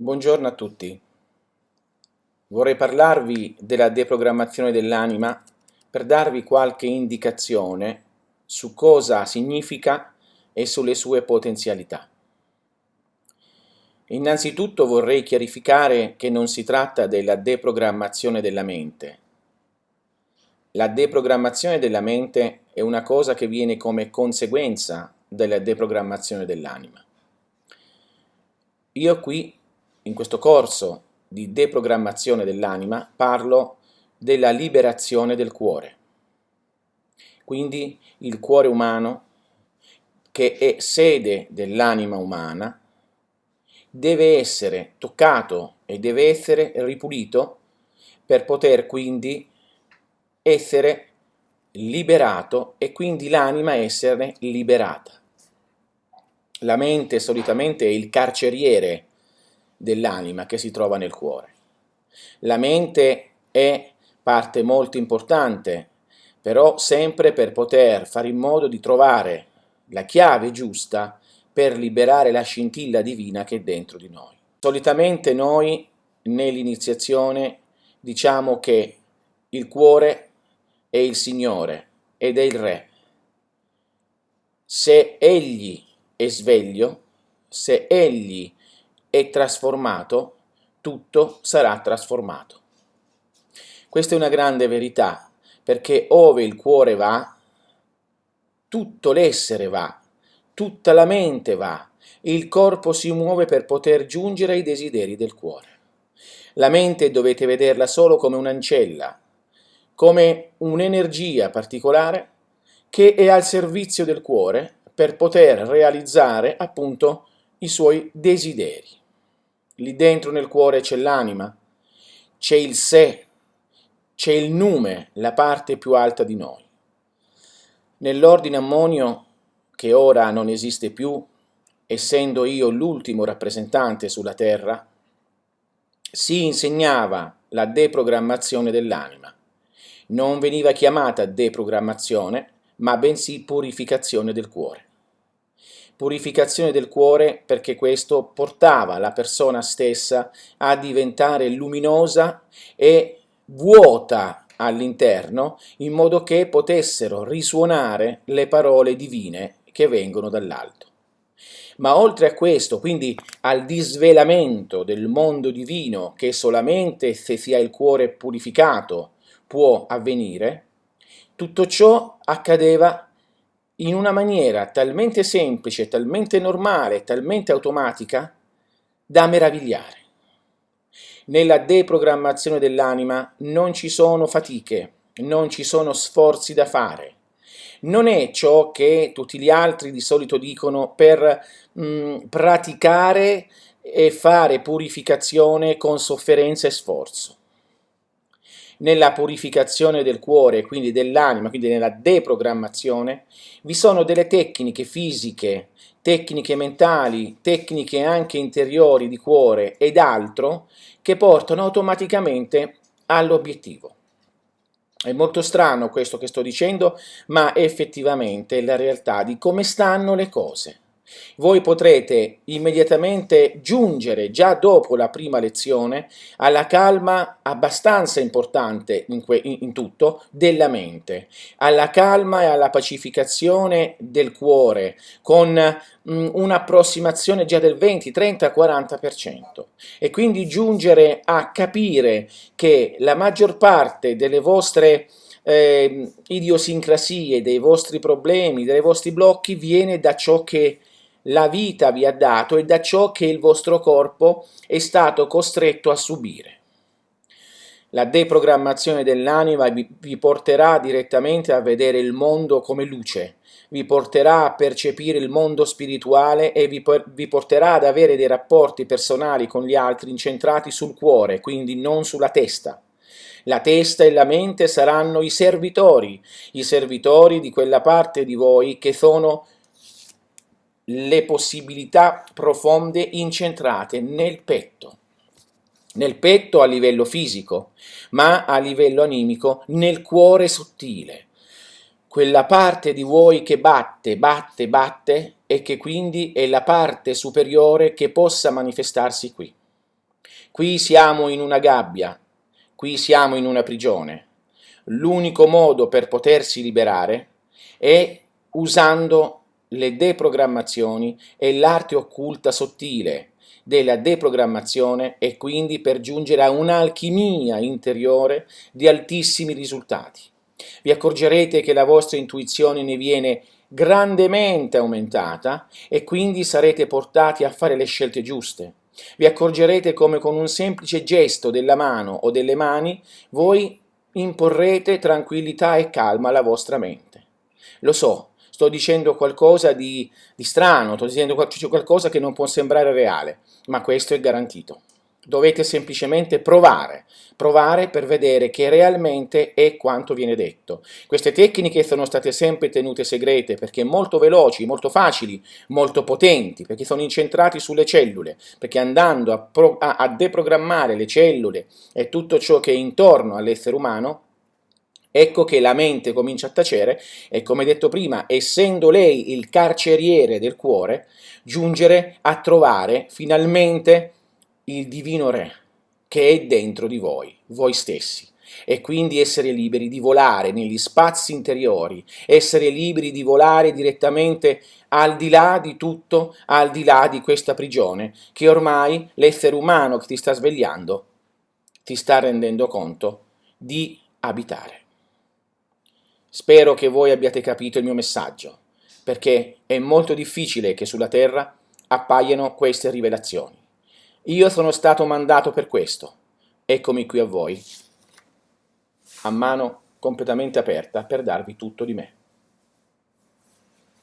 Buongiorno a tutti. Vorrei parlarvi della deprogrammazione dell'anima per darvi qualche indicazione su cosa significa e sulle sue potenzialità. Innanzitutto vorrei chiarificare che non si tratta della deprogrammazione della mente. La deprogrammazione della mente è una cosa che viene come conseguenza della deprogrammazione dell'anima. Io qui, in questo corso di deprogrammazione dell'anima, parlo della liberazione del cuore. Quindi il cuore umano, che è sede dell'anima umana, deve essere toccato e deve essere ripulito per poter quindi essere liberato e quindi l'anima essere liberata. La mente solitamente è il carceriere dell'anima che si trova nel cuore. La mente è parte molto importante, però sempre per poter fare in modo di trovare la chiave giusta per liberare la scintilla divina che è dentro di noi. Solitamente noi nell'iniziazione diciamo che il cuore è il Signore ed è il Re. Se egli è sveglio, se egli è trasformato, tutto sarà trasformato. Questa è una grande verità, perché ove il cuore va, tutto l'essere va, tutta la mente va, il corpo si muove per poter giungere ai desideri del cuore. La mente dovete vederla solo come un'ancella, come un'energia particolare che è al servizio del cuore per poter realizzare appunto i suoi desideri. Lì dentro nel cuore c'è l'anima, c'è il sé, c'è il nume, la parte più alta di noi. Nell'ordine ammonio, che ora non esiste più, essendo io l'ultimo rappresentante sulla terra, si insegnava la deprogrammazione dell'anima. Non veniva chiamata deprogrammazione, ma bensì purificazione del cuore. Purificazione del cuore perché questo portava la persona stessa a diventare luminosa e vuota all'interno, in modo che potessero risuonare le parole divine che vengono dall'alto. Ma oltre a questo, quindi al disvelamento del mondo divino che solamente se si ha il cuore purificato può avvenire, tutto ciò accadeva in una maniera talmente semplice, talmente normale, talmente automatica da meravigliare. Nella deprogrammazione dell'anima non ci sono fatiche, non ci sono sforzi da fare. Non è ciò che tutti gli altri di solito dicono per praticare e fare purificazione con sofferenza e sforzo. Nella purificazione del cuore, quindi dell'anima, quindi nella deprogrammazione, vi sono delle tecniche fisiche, tecniche mentali, tecniche anche interiori di cuore ed altro che portano automaticamente all'obiettivo. È molto strano questo che sto dicendo, ma effettivamente è la realtà di come stanno le cose. Voi potrete immediatamente giungere, già dopo la prima lezione, alla calma abbastanza importante in tutto della mente, alla calma e alla pacificazione del cuore, con un'approssimazione già del 20, 30, 40%. E quindi giungere a capire che la maggior parte delle vostre idiosincrasie, dei vostri problemi, dei vostri blocchi viene da ciò che la vita vi ha dato e da ciò che il vostro corpo è stato costretto a subire. La deprogrammazione dell'anima vi porterà direttamente a vedere il mondo come luce, vi porterà a percepire il mondo spirituale e vi porterà ad avere dei rapporti personali con gli altri incentrati sul cuore, quindi non sulla testa. La testa e la mente saranno i servitori di quella parte di voi che sono le possibilità profonde incentrate nel petto a livello fisico, ma a livello animico nel cuore sottile, quella parte di voi che batte, batte, batte e che quindi è la parte superiore che possa manifestarsi qui. Qui siamo in una gabbia, qui siamo in una prigione. L'unico modo per potersi liberare è usando le deprogrammazioni e l'arte occulta sottile della deprogrammazione e quindi per giungere a un'alchimia interiore di altissimi risultati. Vi accorgerete che la vostra intuizione ne viene grandemente aumentata e quindi sarete portati a fare le scelte giuste. Vi accorgerete come con un semplice gesto della mano o delle mani voi imporrete tranquillità e calma alla vostra mente. Lo so, sto dicendo qualcosa di strano, sto dicendo qualcosa che non può sembrare reale, ma questo è garantito. Dovete semplicemente provare per vedere che realmente è quanto viene detto. Queste tecniche sono state sempre tenute segrete perché molto veloci, molto facili, molto potenti, perché sono incentrati sulle cellule, perché andando a deprogrammare le cellule e tutto ciò che è intorno all'essere umano, ecco che la mente comincia a tacere e, come detto prima, essendo lei il carceriere del cuore, giungere a trovare finalmente il divino re che è dentro di voi stessi, e quindi essere liberi di volare negli spazi interiori, essere liberi di volare direttamente al di là di tutto, al di là di questa prigione che ormai l'essere umano che ti sta svegliando ti sta rendendo conto di abitare. Spero che voi abbiate capito il mio messaggio, perché è molto difficile che sulla Terra appaiano queste rivelazioni. Io sono stato mandato per questo. Eccomi qui a voi, a mano completamente aperta per darvi tutto di me.